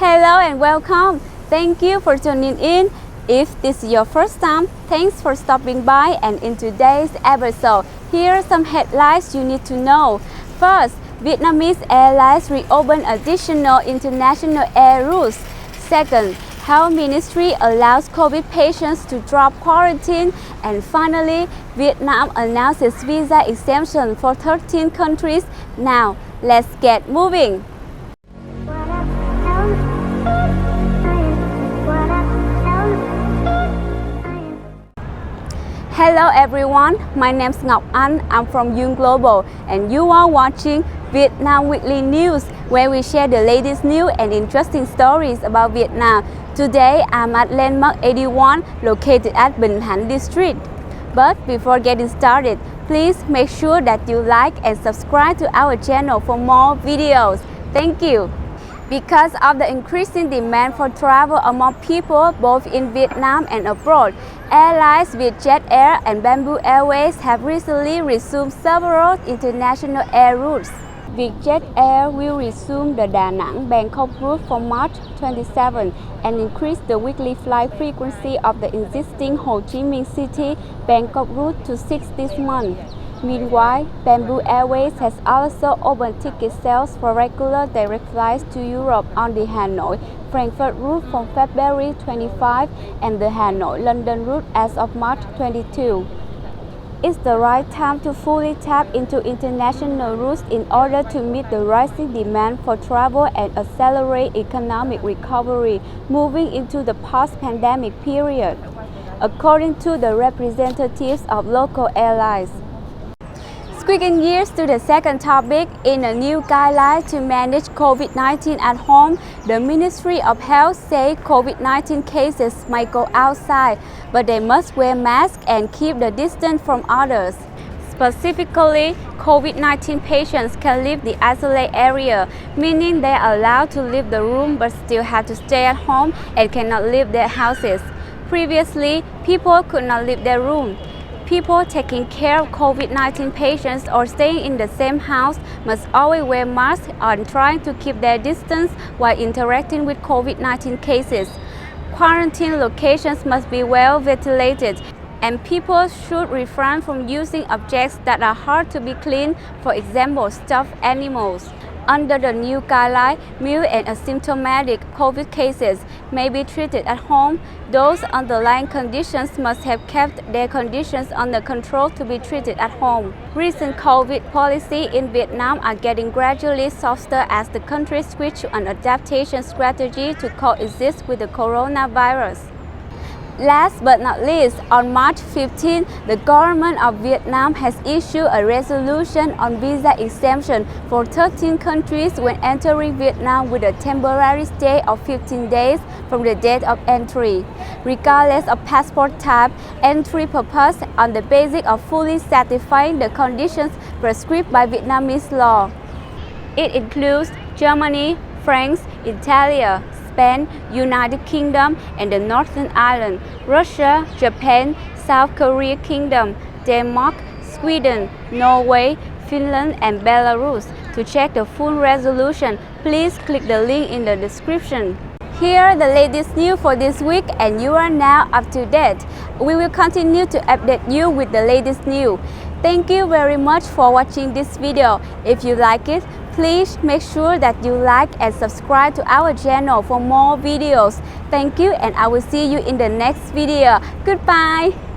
Hello and welcome. Thank you for tuning in. If this is your first time, thanks for stopping by, and in today's episode, here are some headlines you need to know. First, Vietnamese airlines reopen additional international air routes. Second, Health Ministry allows COVID patients to drop quarantine. And finally, Vietnam announces visa exemption for 13 countries. Now, let's get moving. Hello everyone, my name is Ngọc Anh. I'm from Duong Global and you are watching Vietnam Weekly News, where we share the latest news and interesting stories about Vietnam. Today I'm at Landmark 81 located at Bình Thạnh District. But before getting started, please make sure that you like and subscribe to our channel for more videos. Thank you. Because of the increasing demand for travel among people both in Vietnam and abroad, airlines Vietjet Air and Bamboo Airways have recently resumed several international air routes. Vietjet Air will resume the Da Nang-Bangkok route from March 27 and increase the weekly flight frequency of the existing Ho Chi Minh City-Bangkok route to 6 this month. Meanwhile, Bamboo Airways has also opened ticket sales for regular direct flights to Europe on the Hanoi-Frankfurt route from February 25 and the Hanoi-London route as of March 22. It's the right time to fully tap into international routes in order to meet the rising demand for travel and accelerate economic recovery moving into the post-pandemic period, according to the representatives of local airlines. Switching gears to the second topic, in a new guideline to manage COVID-19 at home, the Ministry of Health says COVID-19 cases might go outside, but they must wear masks and keep the distance from others. Specifically, COVID-19 patients can leave the isolated area, meaning they are allowed to leave the room but still have to stay at home and cannot leave their houses. Previously, people could not leave their room. People taking care of COVID-19 patients or staying in the same house must always wear masks and trying to keep their distance while interacting with COVID-19 cases. Quarantine locations must be well ventilated, and people should refrain from using objects that are hard to be cleaned, for example, stuffed animals. Under the new guideline, mild and asymptomatic COVID cases may be treated at home. Those underlying conditions must have kept their conditions under control to be treated at home. Recent COVID policy in Vietnam are getting gradually softer as the country switches to an adaptation strategy to coexist with the coronavirus. Last but not least, on March 15, the government of Vietnam has issued a resolution on visa exemption for 13 countries when entering Vietnam with a temporary stay of 15 days from the date of entry, regardless of passport type, entry purpose, on the basis of fully satisfying the conditions prescribed by Vietnamese law. It includes Germany, France, Italy, Spain, United Kingdom and the Northern Ireland, Russia, Japan, South Korea Kingdom, Denmark, Sweden, Norway, Finland and Belarus. To check the full resolution, please click the link in the description. Here are the latest news for this week and you are now up to date. We will continue to update you with the latest news. Thank you very much for watching this video. If you like it, please make sure that you like and subscribe to our channel for more videos. Thank you and I will see you in the next video. Goodbye!